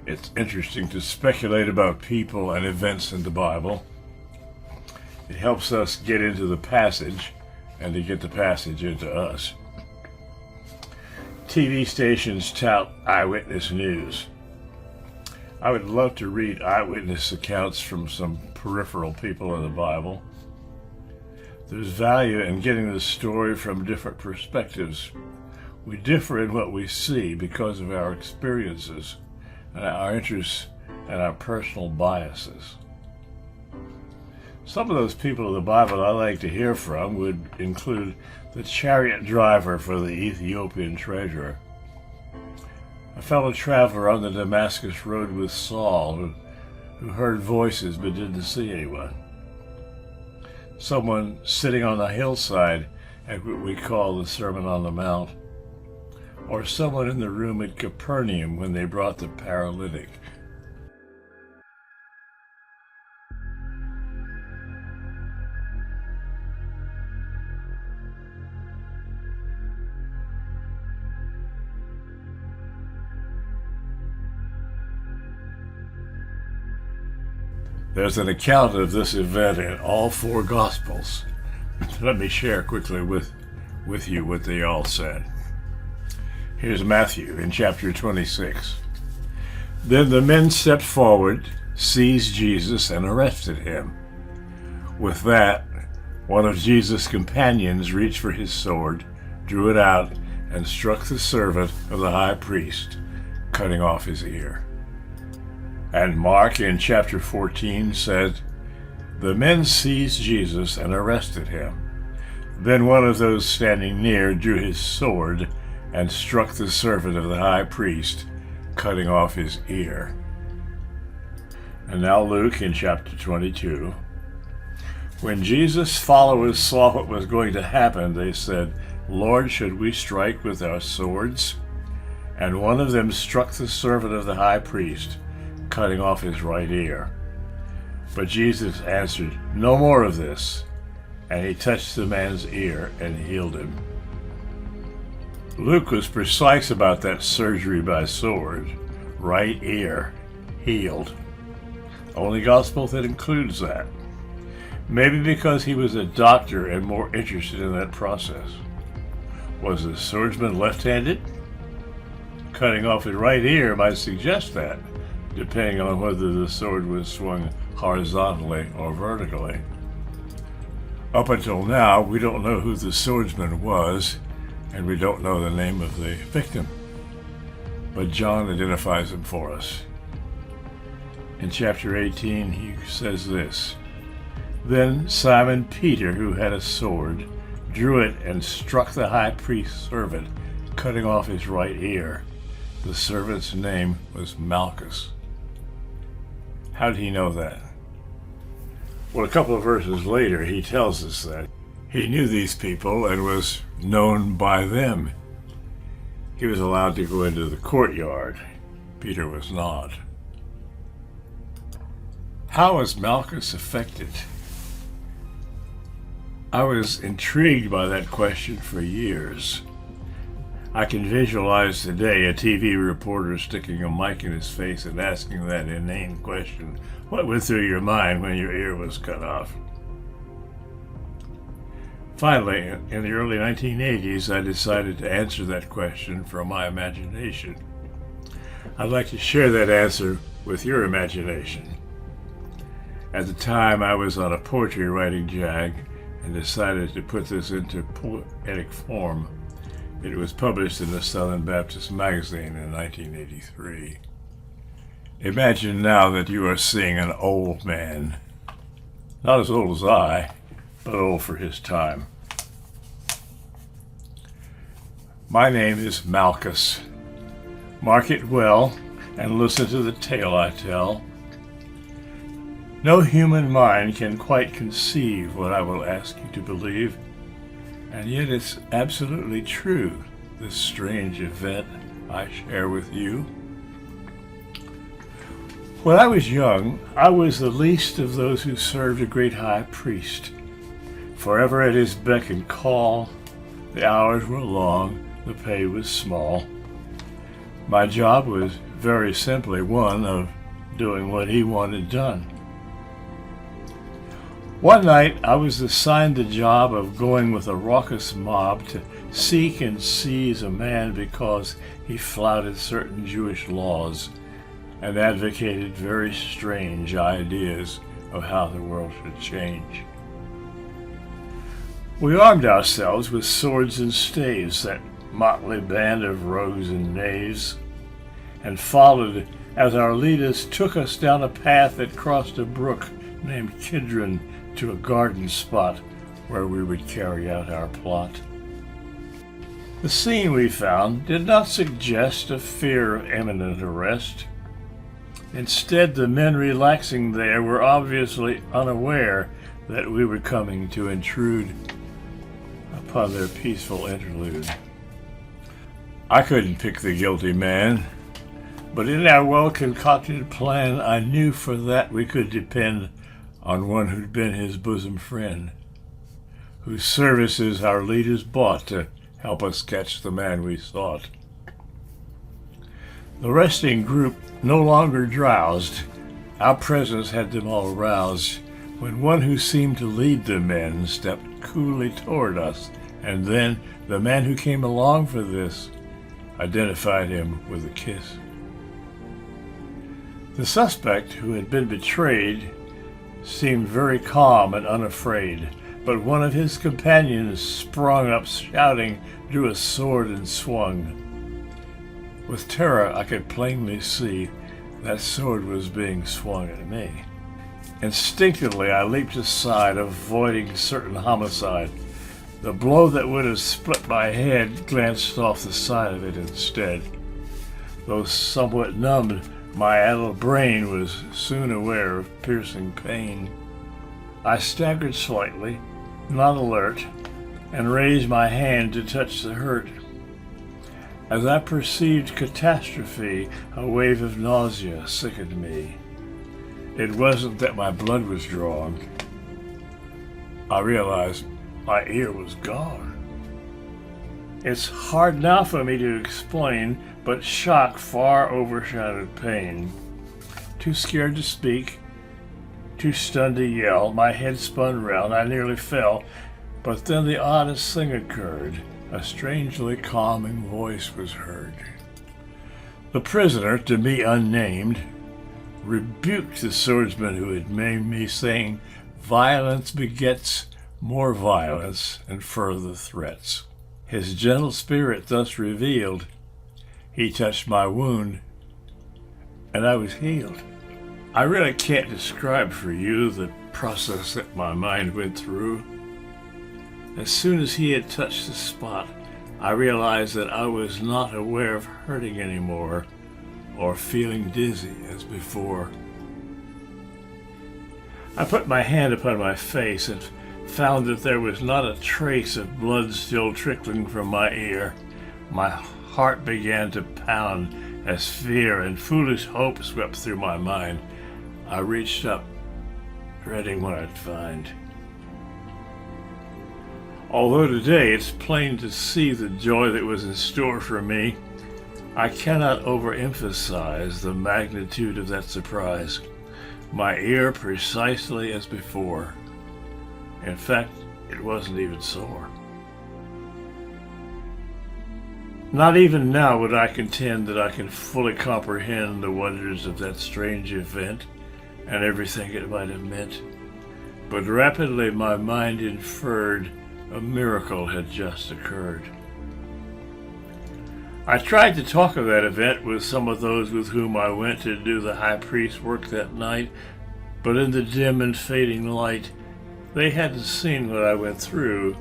It's interesting to speculate about people and events in the Bible. It helps us get into the passage and to get the passage into us. TV stations tout eyewitness news. I would love to read eyewitness accounts from some peripheral people in the Bible. There's value in getting the story from different perspectives. We differ in what we see because of our experiences and our interests and our personal biases. Some of those people in the Bible I like to hear from would include the chariot driver for the Ethiopian treasurer, a fellow traveler on the Damascus road with Saul who heard voices but didn't see anyone, someone sitting on a hillside at what we call the Sermon on the Mount, or someone in the room at Capernaum when they brought the paralytic. There's an account of this event in all four Gospels. Let me share quickly with you what they all said. Here's Matthew in chapter 26. Then the men stepped forward, seized Jesus, and arrested him. With that, one of Jesus' companions reached for his sword, drew it out, and struck the servant of the high priest, cutting off his ear. And Mark in chapter 14 said, the men seized Jesus and arrested him. Then one of those standing near drew his sword and struck the servant of the high priest, cutting off his ear. And now Luke in chapter 22. When Jesus' followers saw what was going to happen, they said, Lord, should we strike with our swords? And one of them struck the servant of the high priest, cutting off his right ear. But Jesus answered, no more of this. And he touched the man's ear and healed him. Luke was precise about that surgery by sword. Right ear, healed. Only gospel that includes that. Maybe because he was a doctor and more interested in that process. Was the swordsman left-handed? Cutting off his right ear might suggest that, depending on whether the sword was swung horizontally or vertically. Up until now, we don't know who the swordsman was, and we don't know the name of the victim. But John identifies him for us. In chapter 18, he says this, Then Simon Peter, who had a sword, drew it and struck the high priest's servant, cutting off his right ear. The servant's name was Malchus. How did he know that? Well, a couple of verses later, he tells us that he knew these people and was known by them. He was allowed to go into the courtyard. Peter was not. How was Malchus affected? I was intrigued by that question for years. I can visualize today a TV reporter sticking a mic in his face and asking that inane question, what went through your mind when your ear was cut off? Finally, in the early 1980s, I decided to answer that question from my imagination. I'd like to share that answer with your imagination. At the time, I was on a poetry writing jag and decided to put this into poetic form. It was published in the Southern Baptist Magazine in 1983. Imagine now that you are seeing an old man. Not as old as I, but old for his time. My name is Malchus. Mark it well and listen to the tale I tell. No human mind can quite conceive what I will ask you to believe. And yet it's absolutely true, this strange event I share with you. When I was young, I was the least of those who served a great high priest. Forever at his beck and call, the hours were long, the pay was small. My job was very simply one of doing what he wanted done. One night, I was assigned the job of going with a raucous mob to seek and seize a man because he flouted certain Jewish laws and advocated very strange ideas of how the world should change. We armed ourselves with swords and staves, that motley band of rogues and knaves, and followed as our leaders took us down a path that crossed a brook named Kidron to a garden spot where we would carry out our plot. The scene we found did not suggest a fear of imminent arrest. Instead, the men relaxing there were obviously unaware that we were coming to intrude upon their peaceful interlude. I couldn't pick the guilty man, but in our well-concocted plan, I knew for that we could depend on one who'd been his bosom friend, whose services our leaders bought to help us catch the man we sought. The resting group no longer drowsed. Our presence had them all roused, when one who seemed to lead the men stepped coolly toward us, and then the man who came along for this identified him with a kiss. The suspect, who had been betrayed, seemed very calm and unafraid, but one of his companions sprung up shouting, drew a sword and swung. With terror, I could plainly see that sword was being swung at me. Instinctively, I leaped aside, avoiding certain homicide. The blow that would have split my head glanced off the side of it instead. Though somewhat numbed, my addled brain was soon aware of piercing pain. I staggered slightly, not alert, and raised my hand to touch the hurt. As I perceived catastrophe, a wave of nausea sickened me. It wasn't that my blood was drawn. I realized my ear was gone. It's hard now for me to explain, but shock far overshadowed pain. Too scared to speak, too stunned to yell, my head spun round, I nearly fell, but then the oddest thing occurred. A strangely calming voice was heard. The prisoner, to me unnamed, rebuked the swordsman who had maimed me, saying, "Violence begets more violence and further threats." His gentle spirit thus revealed, he touched my wound, and I was healed. I really can't describe for you the process that my mind went through. As soon as he had touched the spot, I realized that I was not aware of hurting anymore or feeling dizzy as before. I put my hand upon my face and found that there was not a trace of blood still trickling from my ear. My heart began to pound as fear and foolish hope swept through my mind. I reached up, dreading what I'd find. Although today it's plain to see the joy that was in store for me, I cannot overemphasize the magnitude of that surprise. My ear precisely as before. In fact, it wasn't even sore. Not even now would I contend that I can fully comprehend the wonders of that strange event and everything it might have meant, but rapidly my mind inferred a miracle had just occurred. I tried to talk of that event with some of those with whom I went to do the high priest's work that night, but in the dim and fading light, they hadn't seen what I went through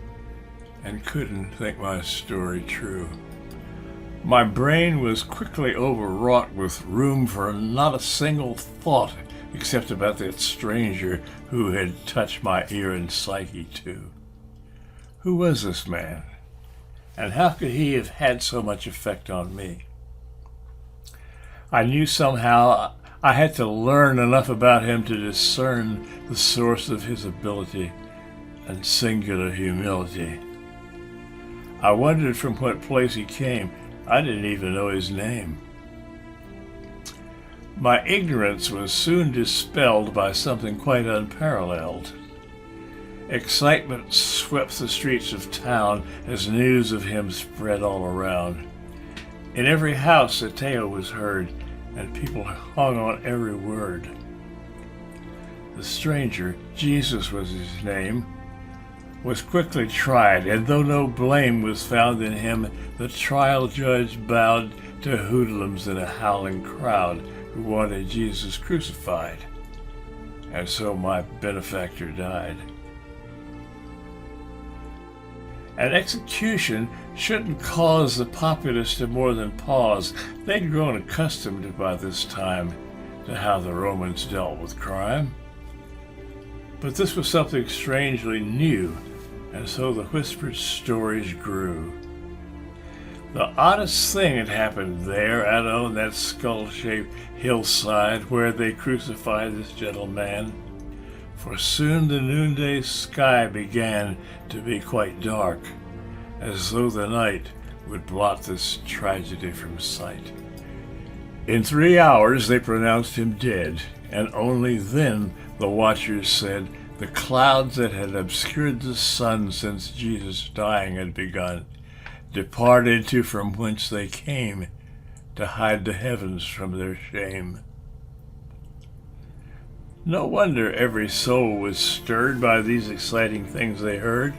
and couldn't think my story true. My brain was quickly overwrought with room for not a single thought except about that stranger who had touched my ear and psyche too. Who was this man, and how could he have had so much effect on me? I knew somehow I had to learn enough about him to discern the source of his ability and singular humility. I wondered from what place he came. I didn't even know his name. My ignorance was soon dispelled by something quite unparalleled. Excitement swept the streets of town as news of him spread all around. In every house a tale was heard, and people hung on every word. The stranger, Jesus was his name, was quickly tried, and though no blame was found in him, the trial judge bowed to hoodlums in a howling crowd who wanted Jesus crucified. And so my benefactor died. An execution shouldn't cause the populace to more than pause. They'd grown accustomed by this time to how the Romans dealt with crime. But this was something strangely new, and so the whispered stories grew. The oddest thing had happened there, out on that skull-shaped hillside where they crucified this gentle man. For soon the noonday sky began to be quite dark, as though the night would blot this tragedy from sight. In 3 hours they pronounced him dead, and only then the watchers said the clouds that had obscured the sun since Jesus' dying had begun departed to from whence they came to hide the heavens from their shame. No wonder every soul was stirred by these exciting things they heard.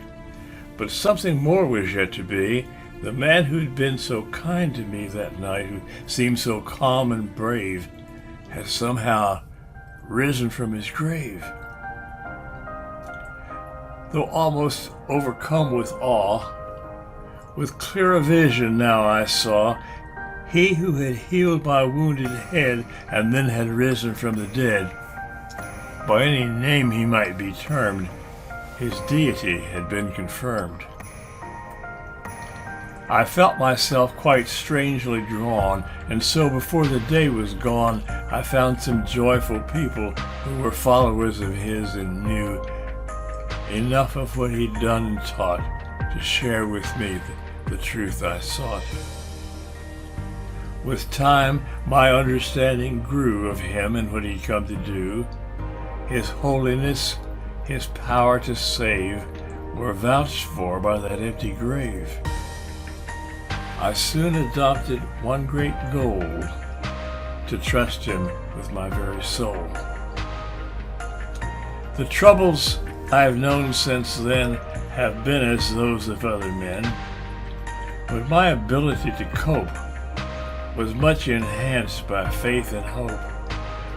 But something more was yet to be. The man who'd been so kind to me that night, who seemed so calm and brave, has somehow risen from his grave. Though almost overcome with awe, with clearer vision now I saw, he who had healed my wounded head and then had risen from the dead. By any name he might be termed, his deity had been confirmed. I felt myself quite strangely drawn, and so before the day was gone, I found some joyful people who were followers of his and knew enough of what he'd done and taught to share with me the truth I sought. With time, my understanding grew of him and what he'd come to do. His holiness, his power to save, were vouched for by that empty grave. I soon adopted one great goal, to trust him with my very soul. The troubles I have known since then have been as those of other men, but my ability to cope was much enhanced by faith and hope.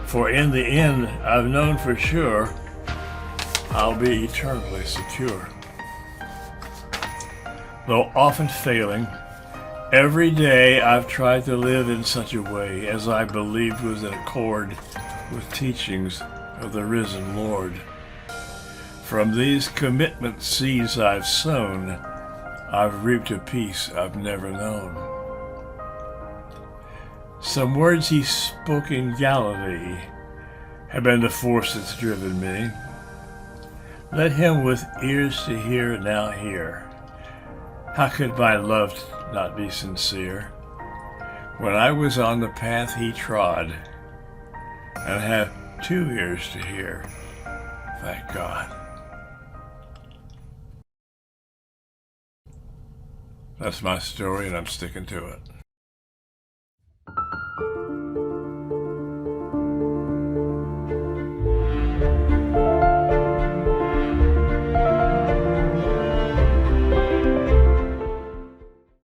For in the end, I've known for sure I'll be eternally secure. Though often failing, every day I've tried to live in such a way as I believed was in accord with teachings of the risen Lord. From these commitment seeds I've sown, I've reaped a peace I've never known. Some words he spoke in Galilee have been the force that's driven me. Let him with ears to hear now hear. How could my love not be sincere when I was on the path he trod, and have 2 ears to hear, thank God. That's my story, and I'm sticking to it.